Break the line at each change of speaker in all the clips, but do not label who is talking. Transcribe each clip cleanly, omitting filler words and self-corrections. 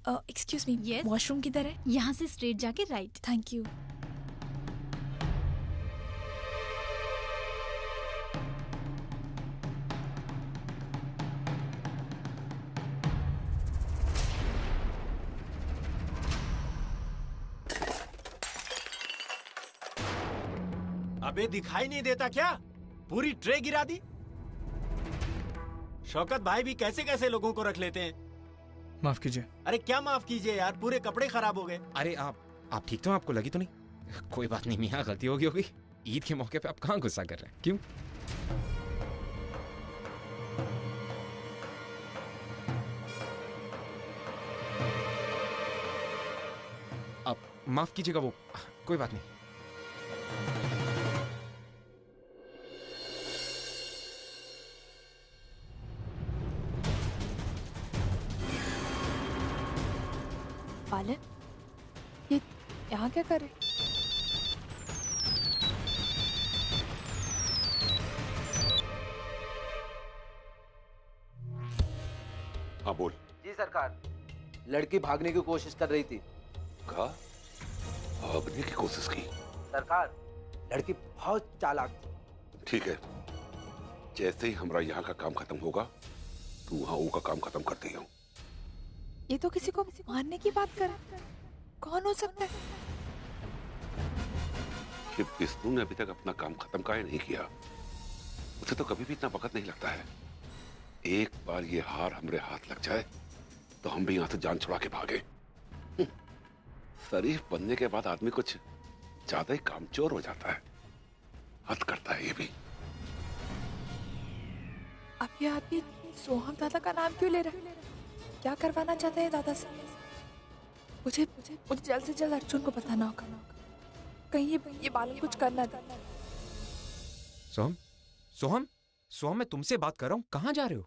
Excuse me,
Yes?
Washroom किधर है?
यहाँ से स्ट्रेट जाके राइट।
Thank you.
अबे दिखाई नहीं देता क्या? पूरी ट्रे गिरा दी। शौकत भाई भी कैसे कैसे लोगों को रख लेते हैं।
माफ कीजिए।
अरे क्या माफ कीजिए यार, पूरे कपड़े खराब हो गए।
अरे आप ठीक तो? आपको लगी तो नहीं? कोई बात नहीं मियाँ, गलती होगी। ईद के मौके पे आप कहाँ गुस्सा कर रहे हैं? क्यों? आप माफ कीजिएगा, वो कोई बात नहीं।
बालन, ये यहाँ क्या करे?
हाँ बोल।
जी सरकार, लड़की भागने की कोशिश कर रही थी।
कहा भागने की कोशिश की?
सरकार, लड़की बहुत चालाक थी।
ठीक है, जैसे ही हमारा यहाँ का काम खत्म होगा तू वहाँ वो का काम खत्म कर दी हो।
ये तो किसी को मारने की बात कर रहा है। कौन हो सकता है?
कि विष्णु ने अभी तक अपना काम खत्म काहे नहीं किया। उसे तो कभी भी इतना वक्त नहीं लगता है। एक बार ये हार हमरे हाथ लग जाए तो हम भी यहाँ से जान छुड़ा के भागे। शरीफ बनने के बाद आदमी कुछ ज्यादा ही कामचोर हो जाता है। हद करता है ये भी।
अब ये आदमी सोहम दादा का नाम क्यों ले रहा है? क्या करवाना चाहते हैं दादा से? मुझे जल्द से जल्द अर्जुन को बताना होगा। कहीं ये बालन कुछ करना था।
सोहम मैं तुमसे बात कर रहा हूँ। कहाँ जा रहे हो?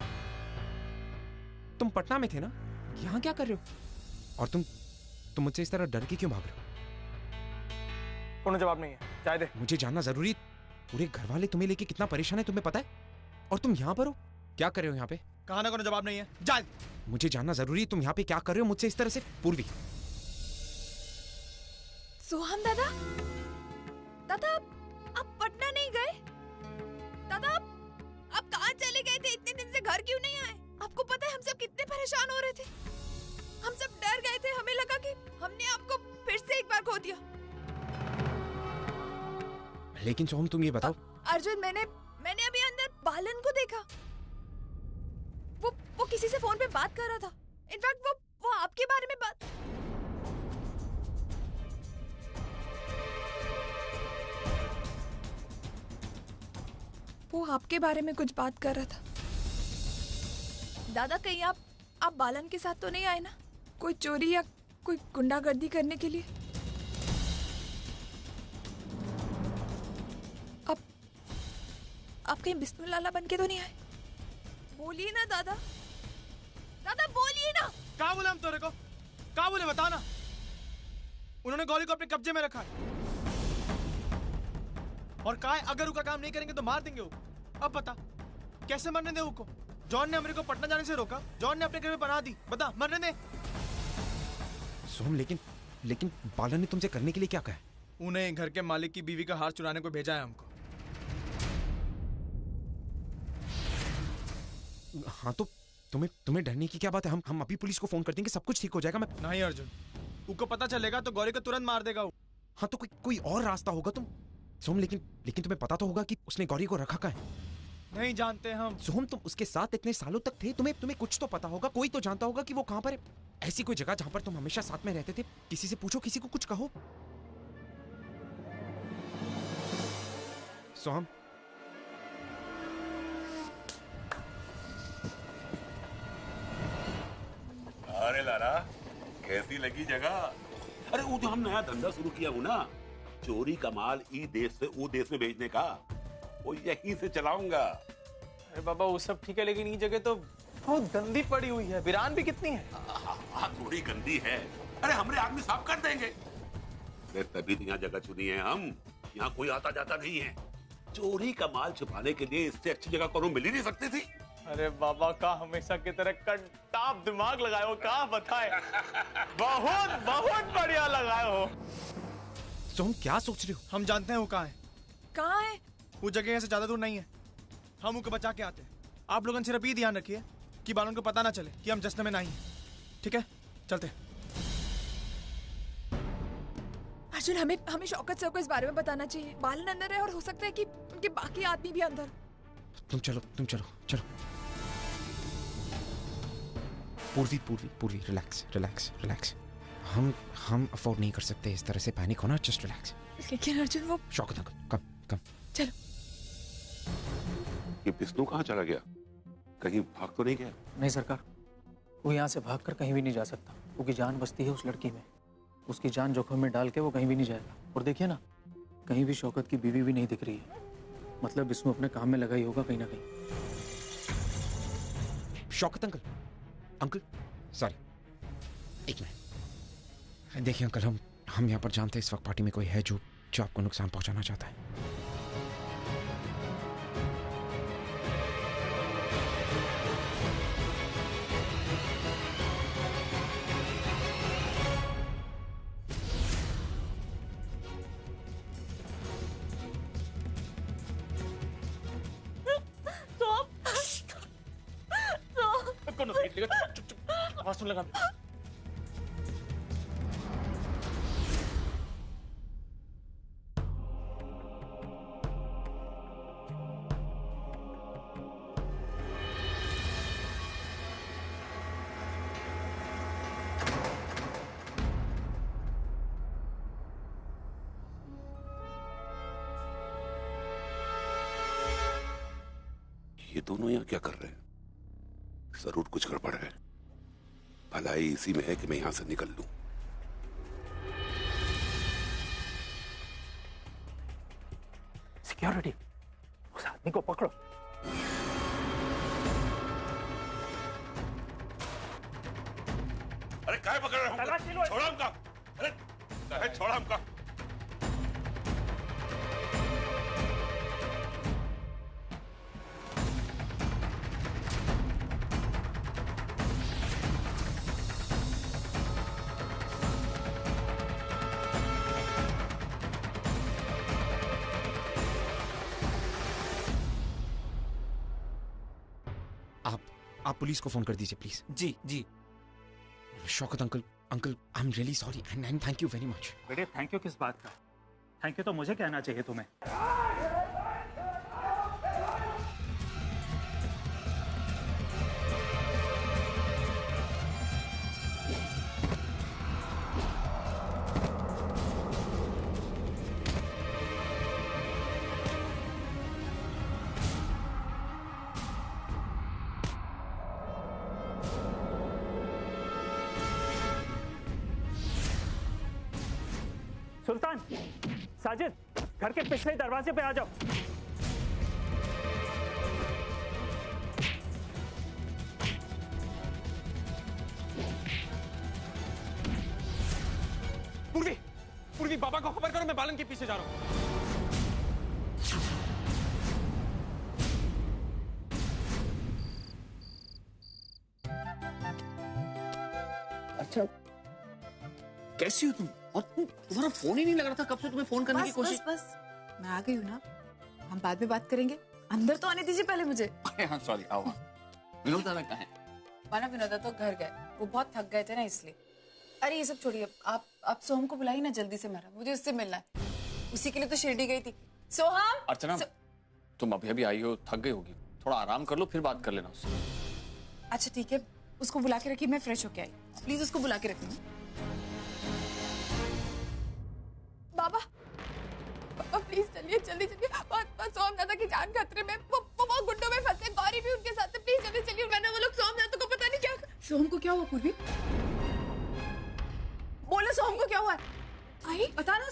तुम पटना में थे ना? यहाँ क्या कर रहे हो? और तुम मुझसे इस तरह डर के क्यों भाग रहे हो?
कोनो जवाब नहीं है, चाय दे।
मुझे जानना जरूरी। पूरे घर वाले तुम्हें लेके कितना परेशान है तुम्हें पता है? और तुम यहाँ पर हो? क्या कर रहे हो यहाँ पे?
कहा ना कोनो जवाब नहीं है, जा।
मुझे जानना जरूरी। तुम यहाँ पे क्या कर रहे हो मुझसे इस तरह से? पूर्वी,
सोहम दादा आप पटना नहीं गए? दादा आप कहाँ चले गए थे? इतने दिन से घर क्यों नहीं आए? आपको पता है हम सब कितने परेशान हो रहे थे। हम सब डर गए थे। हमें लगा कि हमने आपको फिर से एक बार खो दिया।
लेकिन सोहम तुम ये बताओ।
अर्जुन, मैंने अभी अंदर बालन को देखा। वो किसी से फोन पे बात कर रहा था। इनफैक्ट वो आपके बारे में बात। वो आपके बारे में कुछ बात कर रहा था। दादा कहीं आप बालन के साथ तो नहीं आए ना? कोई चोरी या कोई गुंडागर्दी करने के लिए? आप कहीं बिस्मिल लाला बन के तो नहीं आए? बोलिए ना दादा, बोलिए ना।
क्या बोले हम तेरे को? क्या बोले बता ना। उन्होंने गौरी को अपने कब्जे में रखा है और कहा है अगर उसका काम नहीं करेंगे तो मार देंगे वो। अब बता कैसे मरने दे उसको? जॉन ने अमेरिका को पटना जाने से रोका। जॉन ने अपने घर में बना दी। बता, मरने दे।
सोहम लेकिन बालन ने तुमसे करने के लिए क्या कहा?
उन्हें घर के मालिक की बीवी का हार चुराने को भेजा है हमको।
हाँ तो तुम्हें डरने की क्या बात है? हम अभी पुलिस को फोन कर देंगे, सब कुछ ठीक हो जाएगा। मैं
नहीं अर्जुन, उसको पता चलेगा तो गौरी को तुरंत मार देगा वो।
हाँ तो कोई और रास्ता होगा। सोहम लेकिन तुम्हें पता तो होगा कि उसने गौरी को रखा कहाँ है?
नहीं जानते हम।
सोहम तुम उसके साथ इतने सालों तक थे, तुम्हें कुछ तो पता होगा। कोई तो जानता होगा कि वो कहाँ पर है। ऐसी कोई जगह जहां पर तुम हमेशा साथ में रहते थे। किसी से पूछो, किसी को कुछ कहो। सोहम,
अरे लाला, कैसी लगी जगह? अरे वो जो हम नया धंधा शुरू किया हूँ ना, चोरी का माल ई देश से वो देश में भेजने का, वो यहीं से चलाऊंगा।
अरे बाबा वो सब ठीक है, लेकिन ये जगह तो बहुत गंदी पड़ी हुई है। वीरान भी कितनी है।
हाँ थोड़ी गंदी है। अरे हमारे आदमी साफ कर देंगे। अरे तभी तो यहाँ जगह चुनी है हम। यहाँ कोई आता जाता नहीं है। चोरी का माल छुपाने के लिए इससे अच्छी जगह कौन मिल ही नहीं सकती थी।
अरे बाबा का हमेशा की तरह कट्टाप दिमाग लगाए हो, क्या बताए। बहुत बहुत बढ़िया लगाए हो।
सोहम क्या सोच रहे हो?
हम जानते हैं वो कहाँ है।
कहाँ है?
वो जगह यहाँ से ज्यादा दूर नहीं है, हम उनको बचा के आते हैं। आप लोगों ने सिर्फ ये ध्यान रखिए कि बालन को पता ना चले कि हम जश्न में नहीं हैं, ठीक है? चलते।
अर्जुन, हमें शौकत सर को इस बारे में बताना चाहिए। बालन अंदर है और हो सकता है कि उनके बाकी आदमी भी अंदर।
तुम चलो चलो। पूर्वी रिलैक्स। हम अफोर्ड नहीं कर सकते इस तरह से पैनिक होना। Just relax.
लेकिन अर्जुन वो
शौकत अंकल कम।
चलो।
ये विष्णु कहाँ चला गया? कहीं भाग तो नहीं गया?
नहीं सरकार, वो यहाँ से भागकर कहीं भी नहीं जा सकता, क्योंकि जान बसती है उस लड़की में। उसकी जान जोखिम में डाल के वो कहीं भी नहीं जाएगा। और देखिए ना, कहीं भी शौकत की बीवी भी नहीं दिख रही है। मतलब विष्णु अपने काम में लगा ही होगा कहीं ना कहीं।
शौकत अंकल सॉरी, एक मिनट। देखिए अंकल, हम यहाँ पर जानते हैं इस वक्त पार्टी में कोई है जो आपको नुकसान पहुंचाना चाहता है।
आवाज सुन लगा।
ये दोनों यहाँ क्या कर रहे हैं? जरूर कुछ गड़बड़ है। भलाई इसी में है कि मैं यहां से निकल लूं।
सिक्योरिटी, उस आदमी को पकड़ो।
अरे काहे पकड़ रहे हो? छोड़ा हमका। अरे काहे छोड़ा हमका?
आप पुलिस को फोन कर दीजिए प्लीज।
जी।
Shaukat uncle I am really sorry and thank you very much.
बेटे थैंक यू किस बात का? थैंक यू तो मुझे कहना चाहिए तुम्हें। सुल्तान, साजिद, घर के पिछले दरवाजे पे आ जाओ।
पूर्वी बाबा को खबर करो, मैं बालन के पीछे जा रहा हूँ।
अच्छा, कैसी हो तुम? और तुम्हारा फोन ही नहीं लग रहा था, कब से तुम्हें फोन करने की कोशिश।
बस मैं आ गई हूँ ना, हम बाद में बात करेंगे। अंदर तो आने दीजिए पहले मुझे।
हाँ सॉरी, आओ। विनोदा में कहाँ है?
माना विनोदा तो घर गए, वो बहुत थक गए थे ना इसलिए। अरे ये सब छोड़िए, आप सोहम को बुलाइए ना जल्दी से, मुझे उससे मिलना है। उसी के लिए तो शिरडी गई थी। सोहम!
अर्चना, तुम अभी अभी आई हो, थक गई होगी, थोड़ा आराम कर लो, फिर बात कर लेना उससे।
अच्छा ठीक है, उसको बुला के रखिए, मैं फ्रेश होके आई। प्लीज उसको बुला के रखिए। बाबा प्लीज चलिए, जल्दी चलिए। सोहम दादा की जान खतरे में, वो गुंडों में फंसे। गौरी भी उनके साथ है, प्लीज जल्दी चलिए, वरना वो लोग सोहम दादा को पता नहीं क्या। सोहम को क्या हुआ पूर्वी? बोलो सोहम को क्या हुआ? आई बता ना,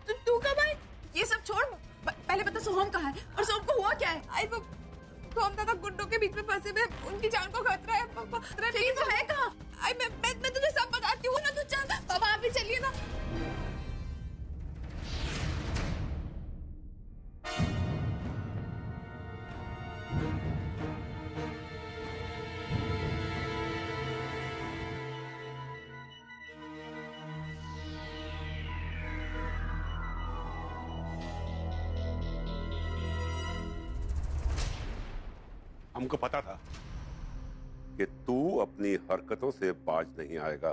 तू कब आई? ये सब छोड़, पहले बता सोहम कहाँ है और सोहम को हुआ क्या है? आई वो सोहम दादा गुंडों के बीच में फंसे हुए, उनकी जान को खतरा है। ठीक तो है कहाँ? आई मैं तुझे सब बताती हूँ ना, तू चल। बाबा आप भी चलिए ना।
हमको पता था कि तू अपनी हरकतों से बाज नहीं आएगा,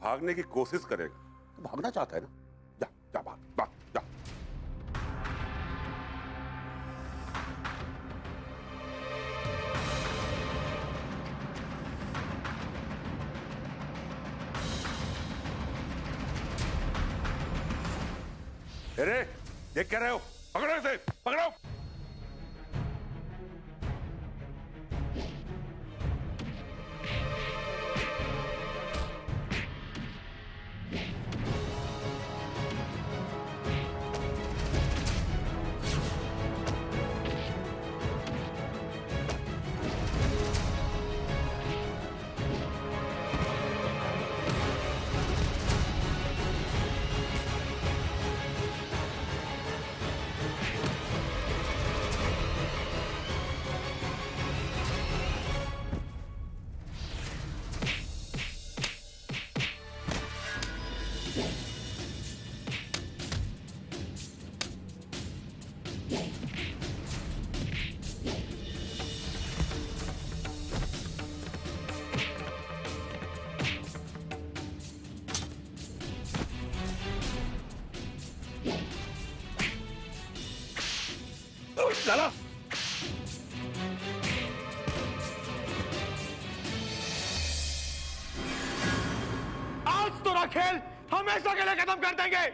भागने की कोशिश करेगा। तू भागना चाहता है ना? जा जा भाग भाग जा। अरे देख क्या रहे हो? पकड़ो इसे, पकड़ो। चला।
आज तेरा खेल हमेशा के लिए खत्म कर देंगे।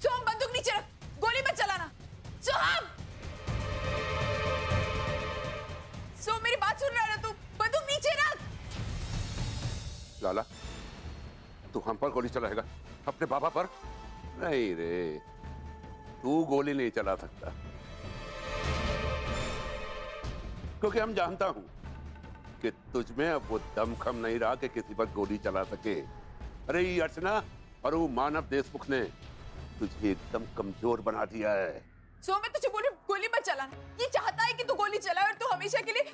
सोम बंदूक नीचे रख, गोली मत चलाना। सोम, सोम मेरी बात सुन रहा है ना तू? बंदूक नीचे रख।
लाला, तू हम पर गोली चलाएगा? अपने बाबा पर? नहीं रे, तू गोली नहीं चला सकता, क्योंकि हम जानता हूं कि तुझमें अब वो दमखम नहीं रहा कि किसी पर गोली चला सके। अरे ये अर्चना और वो मानव देशमुख ने तुझे एकदम कमजोर बना दिया है।
सो मैं तुझे बोल रही हूं, गोली मत चलाना। ये चाहता है कि तू गोली चलाए और तू हमेशा के लिए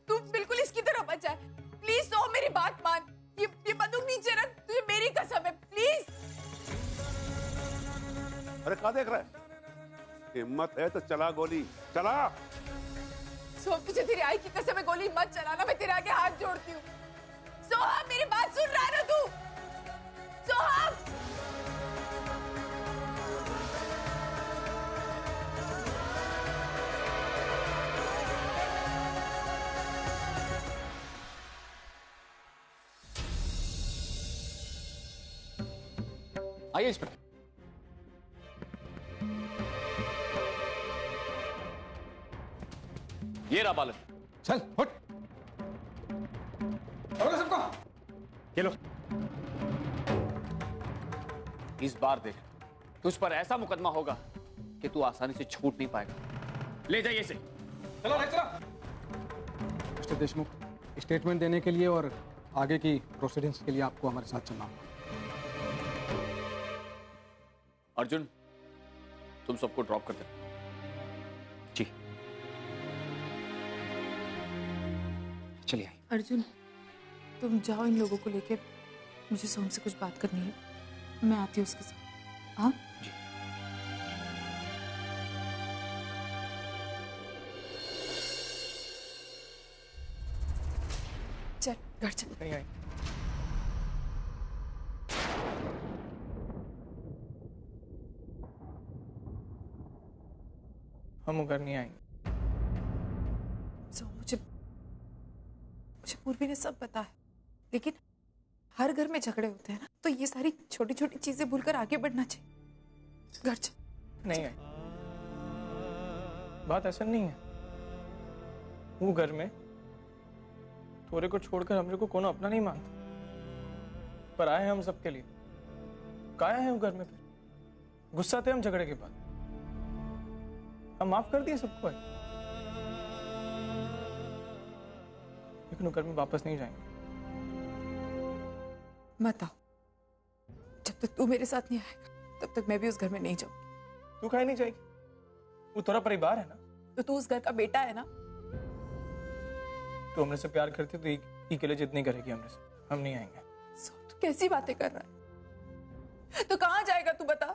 तू बिल्कुल इसकी तरह बच जाए। प्लीज सो मेरी बात मान, ये बंदूक नीचे रख, तुझे मेरी कसम है, प्लीज।
अरे क्या देख रहा है? हिम्मत है तो चला गोली, चला।
सो तुझे तेरी आई की कसम है, गोली मत चलाना, मैं तेरे आगे हाथ जोड़ती हूँ। सोहम मेरी बात सुन रहा है ना तू? सोहम,
आइए इंस्पेक्टर। ये रहा बालन।
चल उठ। सबको ये लो।
इस बार देख, तुझ पर ऐसा मुकदमा होगा कि तू आसानी से छूट नहीं पाएगा। ले जाइए इसे।
चलो ले चलो।
मिस्टर देशमुख, स्टेटमेंट देने के लिए और आगे की प्रोसीडिंग्स के लिए आपको हमारे साथ चलना होगा।
अर्जुन, तुम सबको ड्रॉप कर दे।
जी चलिए।
अर्जुन तुम जाओ इन लोगों को लेके, मुझे सोम से कुछ बात करनी है, मैं आती हूँ उसके साथ। हाँ
जी।
चल घर चल।
नहीं आई। हम घर नहीं आएंगे।
सो मुझे पूर्वी ने सब पता है, लेकिन हर घर में झगड़े होते हैं ना, तो ये सारी छोटी छोटी चीजें भूलकर आगे बढ़ना चाहिए। घर चल।
नहीं आई। बात ऐसा नहीं है। वो घर में तोरे को छोड़कर हमरे को कोनो अपना नहीं मानता, पर आए हैं हम सबके लिए। काया है वो घर में? फिर गुस्सा थे हम झगड़े के बाद, हम माफ कर दिए सबको है, लेकिन वो घर में वापस नहीं जाएंगे।
मत आओ, जब तक तू मेरे साथ नहीं आएगा तब तक मैं भी उस घर में नहीं जाऊंगी।
तू काहे नहीं जाएगी? वो तेरा परिवार है ना।
तो तू उस घर का बेटा है ना,
तू हमने से प्यार करती तो ई के लिए जितनी करेगी हमने से, हम नहीं आएंगे।
तू कैसी बातें कर रहा है? तो कहाँ जाएगा तू बता?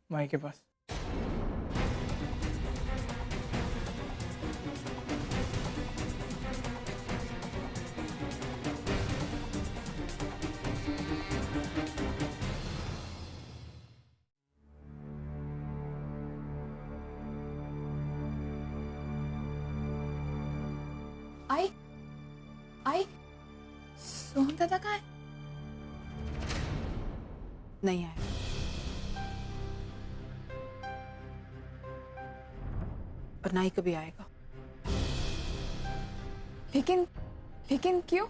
माई के पास।
आई सोहम दादा कहाँ है? नहीं आए। और ना ही कभी आएगा। लेकिन क्यों?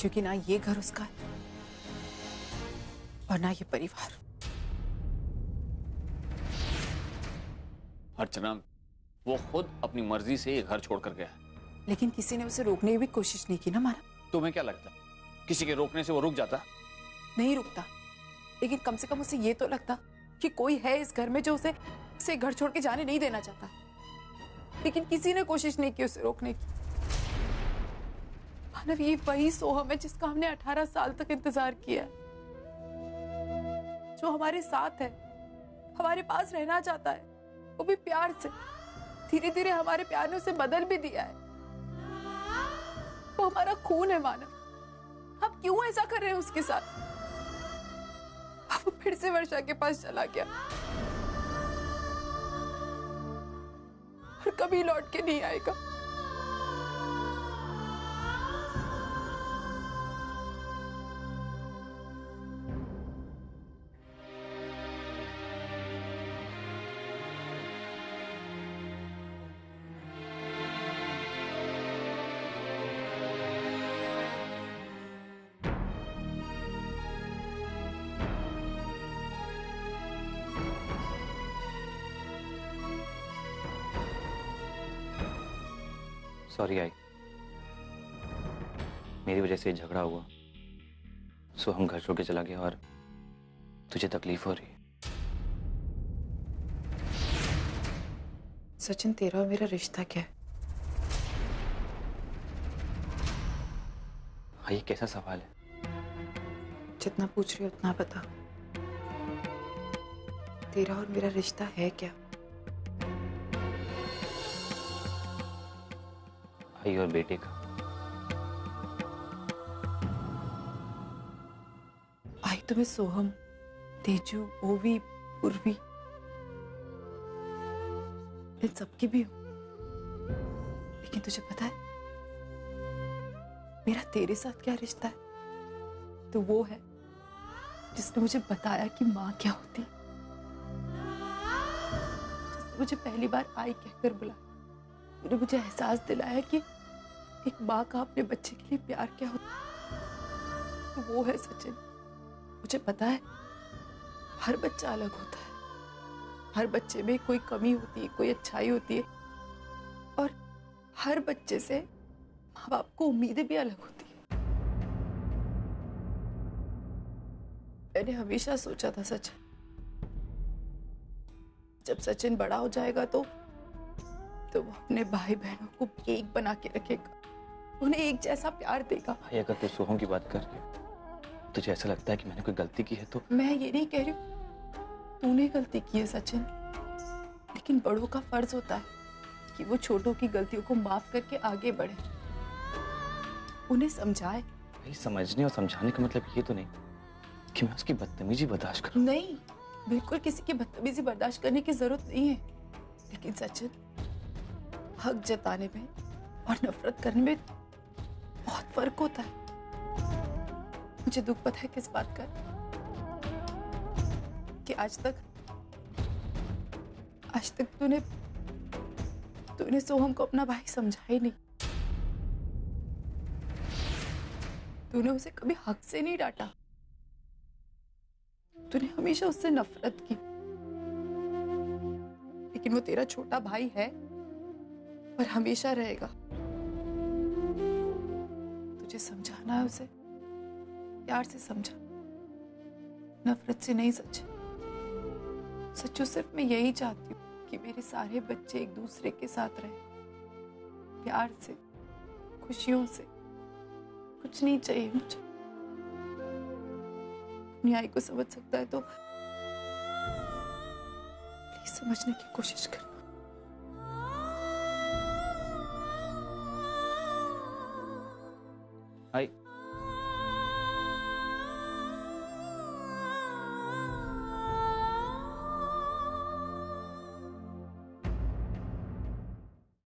क्योंकि ना ये घर उसका है और ना ये परिवार।
अर्चना, वो खुद अपनी मर्जी से ये घर छोड़कर गया है।
लेकिन किसी ने उसे रोकने की भी कोशिश नहीं की ना मानव।
तुम्हें क्या लगता है किसी के रोकने से वो रुक जाता?
नहीं रुकता, लेकिन कम से कम उसे ये तो लगता कि कोई है इस घर में जो उसे घर छोड़ के जाने नहीं देना चाहता। लेकिन किसी ने कोशिश नहीं की उसे रोकने की। मानव, ये वही सोहम है जिसका हमने 18 साल तक इंतजार किया, जो हमारे साथ है, हमारे पास रहना चाहता है, वो भी प्यार से। धीरे धीरे हमारे प्यार ने उसे बदल भी दिया है। वो हमारा खून है मानव। आप क्यों ऐसा कर रहे हैं उसके साथ? अब वो फिर से वर्षा के पास चला गया और कभी लौट के नहीं आएगा।
सॉरी आई, मेरी वजह से झगड़ा हुआ, सो हम घर छोड़ के चला गया और तुझे तकलीफ हो रही है।
सचिन, तेरा और मेरा रिश्ता क्या है?
हाँ, ये कैसा सवाल है?
जितना पूछ रही हो उतना बता। तेरा और मेरा रिश्ता है क्या?
भाई और बेटे का।
आई तो मैं सोहम, तेजू, ओवी, पूर्वी, इन सबकी भी हूं। लेकिन तुझे पता है मेरा तेरे साथ क्या रिश्ता है? तो वो है जिसने मुझे बताया कि माँ क्या होती, जिसने मुझे पहली बार आई कहकर बुलाया। तूने मुझे एहसास दिलाया कि एक माँ का अपने बच्चे के लिए प्यार क्या होता है। तो वो है सचिन। मुझे पता है हर बच्चा अलग होता है, हर बच्चे में कोई कमी होती है, कोई अच्छाई होती है, और हर बच्चे से माँ बाप को उम्मीदें भी अलग होती है। मैंने हमेशा सोचा था सचिन, जब सचिन बड़ा हो जाएगा तो वो अपने भाई बहनों को एक बना के रखेगा, उन्हें एक जैसा प्यार देगा।
भाई, अगर तू सोहम की बात कर रही है, तुझे ऐसा लगता है कि मैंने कोई गलती की है तो?
मैं ये नहीं कह रही हूँ तूने गलती की है सचिन, लेकिन बड़ों का फर्ज होता है कि वो छोटों की गलतियों को माफ करके आगे बढ़े, उन्हें समझाए।
भाई, समझने और समझाने का मतलब ये तो नहीं कि मैं उसकी बदतमीजी बर्दाश्त करूं।
नहीं, बिल्कुल किसी की बदतमीजी बर्दाश्त करने की जरूरत नहीं है। लेकिन सचिन, हक जताने में और नफरत करने में बहुत फर्क होता है। मुझे दुख पता है किस बात का, कि आज तक तूने सोहम को अपना भाई समझा ही नहीं। तूने उसे कभी हक से नहीं डांटा, तूने हमेशा उससे नफरत की। लेकिन वो तेरा छोटा भाई है और हमेशा रहेगा। तुझे समझाना है उसे, प्यार से समझा, नफरत से नहीं। सच्चू सिर्फ मैं यही चाहती हूँ कि मेरे सारे बच्चे एक दूसरे के साथ रहें, प्यार से, खुशियों से कुछ नहीं चाहिए मुझे। अपनी आई को समझ सकता है तो प्लीज समझने की कोशिश करना।
आई